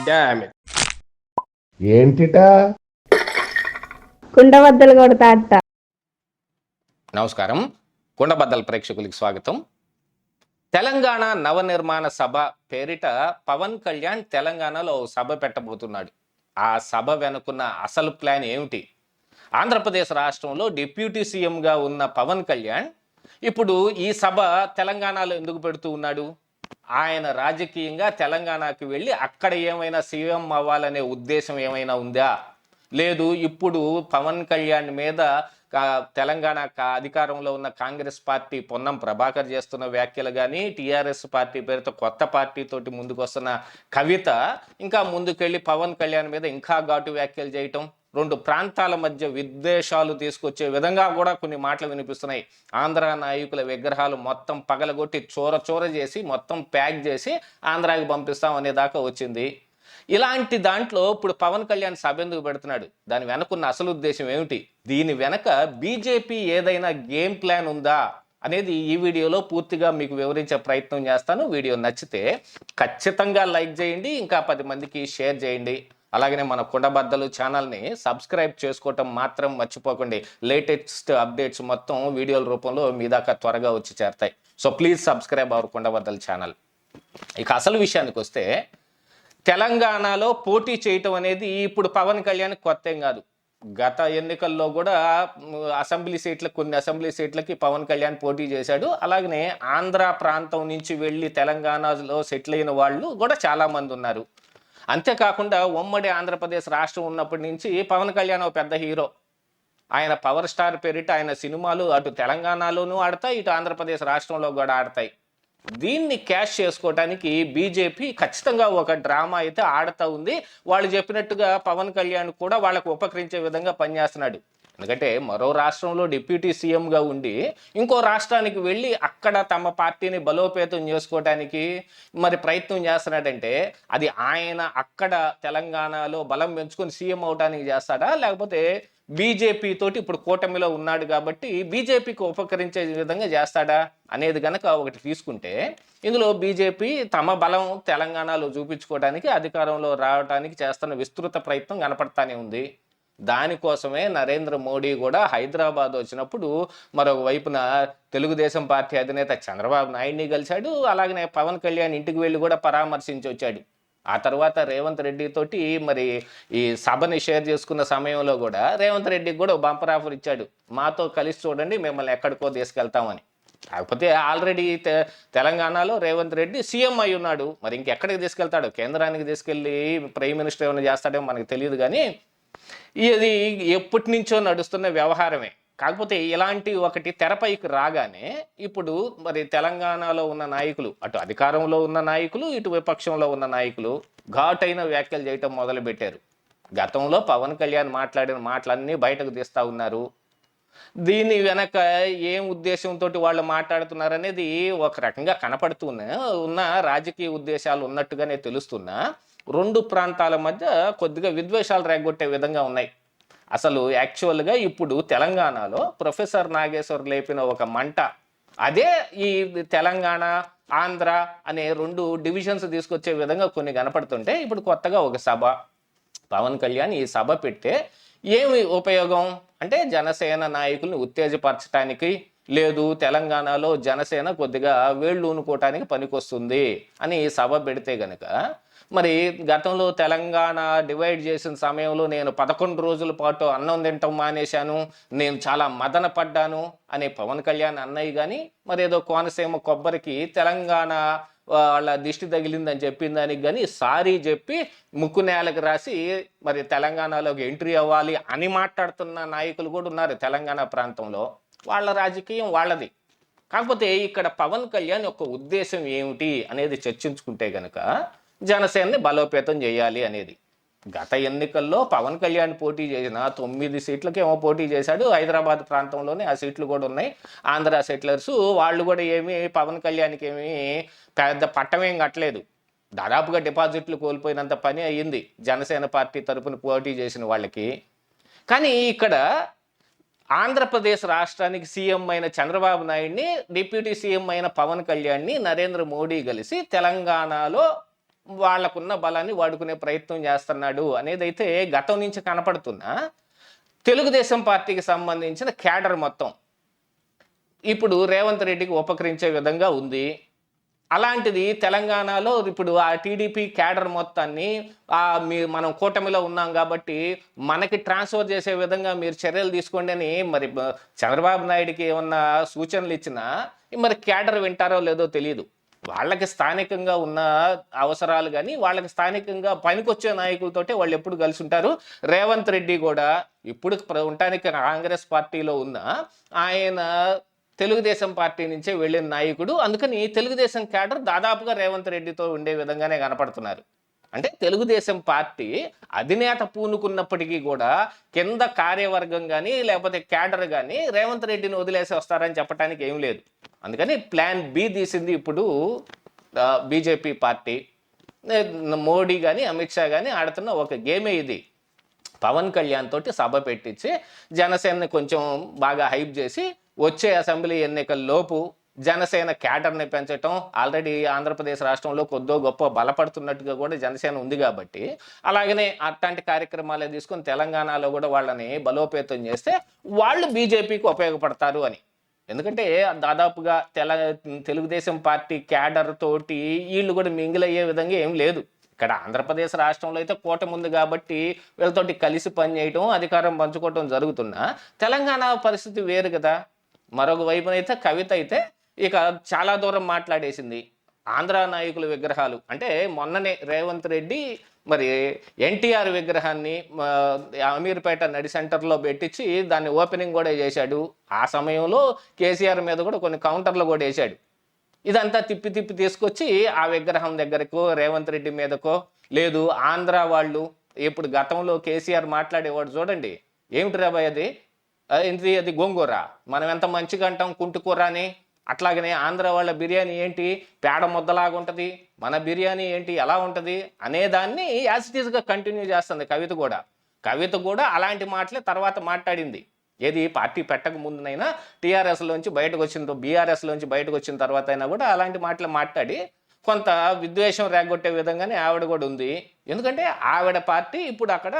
Damn it. ఏంటిటా కుండబద్దలు కొడతా అత్త. నమస్కారం, కుండబద్దల ప్రేక్షకులకి స్వాగతం. తెలంగాణ నవనిర్మాణ సభ పేరిట పవన్ కళ్యాణ్ తెలంగాణలో సభ పెట్టబోతున్నాడు. ఆ సభ వెనుకున్న అసలు ప్లాన్ ఏమిటి? ఆంధ్రప్రదేశ్ రాష్ట్రంలో డిప్యూటీ సీఎంగా ఉన్న పవన్ కళ్యాణ్ ఇప్పుడు ఈ సభ తెలంగాణలో ఎందుకు పెడుతూ ఉన్నాడు? ఆయన రాజకీయంగా తెలంగాణకు వెళ్ళి అక్కడ ఏమైనా సీఎం అవ్వాలనే ఉద్దేశం ఏమైనా ఉందా? లేదు, ఇప్పుడు పవన్ కళ్యాణ్ మీద తెలంగాణ అధికారంలో ఉన్న కాంగ్రెస్ పార్టీ పొన్నం ప్రభాకర్ చేస్తున్న వ్యాఖ్యలు కానీ, టీఆర్ఎస్ పార్టీ పేరుతో కొత్త పార్టీతోటి ముందుకు వస్తున్న కవిత ఇంకా ముందుకెళ్ళి పవన్ కళ్యాణ్ మీద ఇంకా ఘాటు వ్యాఖ్యలు చేయటం, రెండు ప్రాంతాల మధ్య విద్వేషాలు తీసుకొచ్చే విధంగా కూడా కొన్ని మాటలు వినిపిస్తున్నాయి. ఆంధ్ర నాయకుల విగ్రహాలు మొత్తం పగలగొట్టి చోర చేసి మొత్తం ప్యాక్ చేసి ఆంధ్రాకి పంపిస్తాం అనే దాకా వచ్చింది. ఇలాంటి దాంట్లో ఇప్పుడు పవన్ కళ్యాణ్ సభ ఎందుకు పెడుతున్నాడు? దాని వెనకున్న అసలు ఉద్దేశం ఏమిటి? దీని వెనక బీజేపీ ఏదైనా గేమ్ ప్లాన్ ఉందా అనేది ఈ వీడియోలో పూర్తిగా మీకు వివరించే ప్రయత్నం చేస్తాను. వీడియో నచ్చితే ఖచ్చితంగా లైక్ చేయండి, ఇంకా 10 మందికి షేర్ చేయండి. అలాగనే మన కుండబద్దలు ఛానల్ని సబ్స్క్రైబ్ చేసుకోవటం మాత్రం మర్చిపోకండి. లేటెస్ట్ అప్డేట్స్ మొత్తం వీడియోల రూపంలో మీ దాకా త్వరగా వచ్చి చేరతాయి. So please subscribe our Kundabaddalu channel. ఇక అసలు విషయానికి వస్తే, తెలంగాణలో పోటీ చేయటం అనేది ఇప్పుడు పవన్ కళ్యాణ్ కొత్త ఏం కాదు. గత ఎన్నికల్లో కూడా కొన్ని అసెంబ్లీ సీట్లకి పవన్ కళ్యాణ్ పోటీ చేశాడు. అలాగనే ఆంధ్ర ప్రాంతం నుంచి వెళ్ళి తెలంగాణలో సెటిల్ అయిన వాళ్ళు కూడా చాలామంది ఉన్నారు. అంతేకాకుండా ఉమ్మడి ఆంధ్రప్రదేశ్ రాష్ట్రం ఉన్నప్పటి నుంచి పవన్ కళ్యాణ్ ఒక పెద్ద హీరో. ఆయన పవర్ స్టార్ పేరిట ఆయన సినిమాలు అటు తెలంగాణలోనూ ఆడతాయి, ఇటు ఆంధ్రప్రదేశ్ రాష్ట్రంలో కూడా ఆడతాయి. దీన్ని క్యాష్ చేసుకోవడానికి బీజేపీ ఖచ్చితంగా ఒక డ్రామా అయితే ఆడుతూ ఉంది. వాళ్ళు చెప్పినట్టుగా పవన్ కళ్యాణ్ కూడా వాళ్ళకు ఉపకరించే విధంగా పనిచేస్తున్నాడు. ఎందుకంటే మరో రాష్ట్రంలో డిప్యూటీ సీఎంగా ఉండి ఇంకో రాష్ట్రానికి వెళ్ళి అక్కడ తమ పార్టీని బలోపేతం చేసుకోవడానికి మరి ప్రయత్నం చేస్తున్నాడంటే, అది ఆయన అక్కడ తెలంగాణలో బలం పెంచుకొని సీఎం అవడానికి చేస్తాడా, లేకపోతే బీజేపీ తోటి ఇప్పుడు కూటమిలో ఉన్నాడు కాబట్టి బీజేపీకి ఉపకరించే విధంగా చేస్తాడా అనేది గనక ఒకటి తీసుకుంటే, ఇందులో బీజేపీ తమ బలం తెలంగాణలో చూపించుకోవడానికి, అధికారంలో రావడానికి చేస్తున్న విస్తృత ప్రయత్నం కనపడతానే ఉంది. దానికోసమే నరేంద్ర మోడీ కూడా హైదరాబాద్ వచ్చినప్పుడు మరొక వైపున తెలుగుదేశం పార్టీ అధినేత చంద్రబాబు నాయుడిని కలిశాడు. అలాగనే పవన్ కళ్యాణ్ ఇంటికి వెళ్ళి కూడా పరామర్శించి వచ్చాడు. ఆ తర్వాత రేవంత్ రెడ్డి తోటి మరి ఈ సభని షేర్ చేసుకున్న సమయంలో కూడా రేవంత్ రెడ్డికి కూడా బంపర్ ఆఫర్ ఇచ్చాడు, మాతో కలిసి చూడండి మిమ్మల్ని ఎక్కడికో తీసుకెళ్తామని. కాకపోతే ఆల్రెడీ తెలంగాణలో రేవంత్ రెడ్డి సీఎం అయి ఉన్నాడు. మరి ఇంకెక్కడికి తీసుకెళ్తాడు? కేంద్రానికి తీసుకెళ్ళి ప్రైమ్ మినిస్టర్ ఏమైనా చేస్తాడేమో మనకు తెలియదు. కానీ ఇది ఎప్పటి నుంచో నడుస్తున్న వ్యవహారమే. కాకపోతే ఇలాంటి ఒకటి తెరపైకి రాగానే ఇప్పుడు మరి తెలంగాణలో ఉన్న నాయకులు, అటు అధికారంలో ఉన్న నాయకులు, ఇటు విపక్షంలో ఉన్న నాయకులు ఘాటైన వ్యాఖ్యలు చేయటం మొదలుపెట్టారు. గతంలో పవన్ కళ్యాణ్ మాట్లాడిన మాటలన్నీ బయటకు తీస్తూ ఉన్నారు. దీని వెనక ఏం ఉద్దేశంతో వాళ్ళు మాట్లాడుతున్నారు అనేది ఒక రకంగా ఉన్న రాజకీయ ఉద్దేశాలు ఉన్నట్టుగానే తెలుస్తున్నా, రెండు ప్రాంతాల మధ్య కొద్దిగా విద్వేషాలు రేగొట్టే విధంగా ఉన్నాయి. అసలు యాక్చువల్గా ఇప్పుడు తెలంగాణలో ప్రొఫెసర్ నాగేశ్వర్ లేపిన ఒక మంట, అదే ఈ తెలంగాణ ఆంధ్ర అనే రెండు డివిజన్స్ తీసుకొచ్చే విధంగా కొన్ని కనపడుతుంటే, ఇప్పుడు కొత్తగా ఒక సభ పవన్ కళ్యాణ్ ఈ సభ పెడితే ఏమి ఉపయోగం అంటే, జనసేన నాయకుల్ని ఉత్తేజపరచడానికి, లేదు తెలంగాణలో జనసేన కొద్దిగా వేళ్ళు ఊనుకోవటానికి పనికొస్తుంది అని సభ పెడితే గనక, మరి గతంలో తెలంగాణ డివైడ్ చేసిన సమయంలో నేను 11 రోజుల పాటు అన్నం తింటాం మానేశాను, నేను చాలా మదన పడ్డాను అనే పవన్ కళ్యాణ్ అన్నయ్య కానీ, మరేదో కోనసీమ కొబ్బరికి తెలంగాణ వాళ్ళ దిష్టి తగిలిందని చెప్పిన దానికి కానీ సారీ చెప్పి ముక్కు నేలకు రాసి మరి తెలంగాణలోకి ఎంట్రీ అవ్వాలి అని మాట్లాడుతున్న నాయకులు కూడా ఉన్నారు తెలంగాణ ప్రాంతంలో. వాళ్ళ రాజకీయం వాళ్ళది. కాకపోతే ఇక్కడ పవన్ కళ్యాణ్ యొక్క ఉద్దేశం ఏమిటి అనేది చర్చించుకుంటే గనక, జనసేనని బలోపేతం చేయాలి అనేది. గత ఎన్నికల్లో పవన్ కళ్యాణ్ పోటీ చేసిన 9 సీట్లకేమో పోటీ చేశాడు. హైదరాబాద్ ప్రాంతంలోనే ఆ సీట్లు కూడా ఉన్నాయి. ఆంధ్ర సెటిలర్స్ వాళ్ళు కూడా ఏమీ పవన్ కళ్యాణ్కి ఏమీ పెద్ద పట్టమేం కట్టలేదు. దాదాపుగా డిపాజిట్లు కోల్పోయినంత పని అయ్యింది జనసేన పార్టీ తరపున పోటీ చేసిన వాళ్ళకి. కానీ ఇక్కడ ఆంధ్రప్రదేశ్ రాష్ట్రానికి సీఎం అయిన చంద్రబాబు నాయుడిని, డిప్యూటీ సీఎం అయిన పవన్ కళ్యాణ్ని నరేంద్ర మోడీ కలిసి తెలంగాణలో వాళ్ళకున్న బలాన్ని వాడుకునే ప్రయత్నం చేస్తున్నాడు అనేది అయితే గతం నుంచి కనపడుతున్నా తెలుగుదేశం పార్టీకి సంబంధించిన క్యాడర్ మొత్తం ఇప్పుడు రేవంత్ రెడ్డికి ఉపకరించే విధంగా ఉంది. అలాంటిది తెలంగాణలో ఇప్పుడు ఆ టీడీపీ క్యాడర్ మొత్తాన్ని మనం కూటమిలో ఉన్నాం కాబట్టి మనకి ట్రాన్స్ఫర్ చేసే విధంగా మీరు చర్యలు తీసుకోండి అని మరి చంద్రబాబు నాయుడికి ఏమన్నా సూచనలు ఇచ్చినా మరి క్యాడర్ వింటారో లేదో తెలియదు. వాళ్ళకి స్థానికంగా ఉన్న అవసరాలు కానీ వాళ్ళకి స్థానికంగా పనికొచ్చే నాయకులతోటే వాళ్ళు ఎప్పుడు కలిసి ఉంటారు. రేవంత్ రెడ్డి కూడా ఇప్పుడు ఉండటానికి కాంగ్రెస్ పార్టీలో ఉన్న ఆయన తెలుగుదేశం పార్టీ నుంచే వెళ్ళిన నాయకుడు. అందుకని తెలుగుదేశం క్యాడర్ దాదాపుగా రేవంత్ రెడ్డితో ఉండే విధంగానే కనపడుతున్నారు. అంటే తెలుగుదేశం పార్టీ అధినేత పూనుకున్నప్పటికీ కూడా కింద కార్యవర్గం కానీ లేకపోతే క్యాడర్ కానీ రేవంత్ రెడ్డిని వదిలేసి వస్తారని చెప్పడానికి ఏం లేదు. అందుకని ప్లాన్ బి తీసింది ఇప్పుడు బీజేపీ పార్టీ. మోడీ కానీ అమిత్ షా కానీ ఆడుతున్న ఒక గేమే ఇది. పవన్ కళ్యాణ్ తోటి సభ పెట్టించి జనసేనని కొంచెం బాగా హైప్ చేసి వచ్చే అసెంబ్లీ ఎన్నికల్లోపు జనసేన క్యాడర్ని పెంచటం. ఆల్రెడీ ఆంధ్రప్రదేశ్ రాష్ట్రంలో కొద్దో గొప్ప బలపడుతున్నట్టుగా కూడా జనసేన ఉంది కాబట్టి అలాగనే అట్లాంటి కార్యక్రమాలే తీసుకొని తెలంగాణలో కూడా వాళ్ళని బలోపేతం చేస్తే వాళ్ళు బీజేపీకి ఉపయోగపడతారు అని. ఎందుకంటే దాదాపుగా తెలుగుదేశం పార్టీ క్యాడర్ తోటి వీళ్ళు కూడా మింగిల్ అయ్యే విధంగా ఏం లేదు. ఇక్కడ ఆంధ్రప్రదేశ్ రాష్ట్రంలో అయితే కూటమి ఉంది కాబట్టి వీళ్ళతోటి కలిసి పనిచేయటం అధికారం పంచుకోవటం జరుగుతున్నా తెలంగాణ పరిస్థితి వేరు కదా. మరొక వైపునైతే కవిత అయితే ఇక చాలా దూరం మాట్లాడేసింది. ఆంధ్ర నాయకుల విగ్రహాలు అంటే మొన్ననే రేవంత్ రెడ్డి మరి ఎన్టీఆర్ విగ్రహాన్ని అమీర్పేట నడి సెంటర్లో పెట్టించి దాన్ని ఓపెనింగ్ కూడా చేశాడు. ఆ సమయంలో కేసీఆర్ మీద కూడా కొన్ని కౌంటర్లు కూడా వేశాడు. ఇదంతా తిప్పి తిప్పి తీసుకొచ్చి ఆ విగ్రహం దగ్గరకో రేవంత్ రెడ్డి మీదకో లేదు ఆంధ్ర వాళ్ళు ఇప్పుడు గతంలో కేసీఆర్ మాట్లాడేవాడు చూడండి, ఏమిటి రాబాయ్ అది గోంగూర, మనం ఎంత మంచిగా అంటాం కుంటుకూర అని. అట్లాగనే ఆంధ్ర వాళ్ళ బిర్యానీ ఏంటి పేడ ముద్దలాగా ఉంటుంది, మన బిర్యానీ ఏంటి ఎలా ఉంటుంది అనేదాన్ని యాజ్ ఇట్ ఈస్గా కంటిన్యూ చేస్తుంది కవిత కూడా అలాంటి మాటలే తర్వాత మాట్లాడింది. ఏది పార్టీ పెట్టక ముందునైనా టీఆర్ఎస్లోంచి బయటకు వచ్చిన బీఆర్ఎస్లోంచి బయటకు వచ్చిన తర్వాత అయినా కూడా అలాంటి మాటలు మాట్లాడి కొంత విద్వేషం రేగొట్టే విధంగానే ఆవిడ కూడా ఉంది. ఎందుకంటే ఆవిడ పార్టీ ఇప్పుడు అక్కడ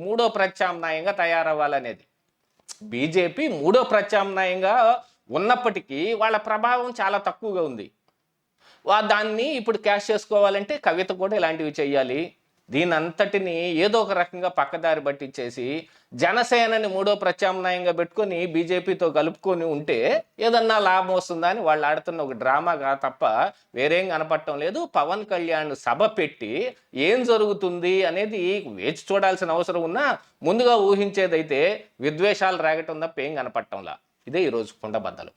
మూడో ప్రత్యామ్నాయంగా తయారవ్వాలనేది. బీజేపీ మూడో ప్రత్యామ్నాయంగా ఉన్నప్పటికీ వాళ్ళ ప్రభావం చాలా తక్కువగా ఉంది. దాన్ని ఇప్పుడు క్యాష్ చేసుకోవాలంటే కవిత కూడా ఇలాంటివి చెయ్యాలి. దీని అంతటిని ఏదో ఒక రకంగా పక్కదారి పట్టించేసి జనసేనని మూడో ప్రత్యామ్నాయంగా పెట్టుకొని బీజేపీతో కలుపుకొని ఉంటే ఏదన్నా లాభం వస్తుందా అని వాళ్ళు ఆడుతున్న ఒక డ్రామాగా తప్ప వేరేం కనపడటం లేదు. పవన్ కళ్యాణ్ సభ పెట్టి ఏం జరుగుతుంది అనేది వేచి చూడాల్సిన అవసరం ఉన్నా ముందుగా ఊహించేదైతే విద్వేషాలు రాగటం తప్ప ఏం కనపడటంలా. ఇదే ఈరోజు కుండబద్దలు.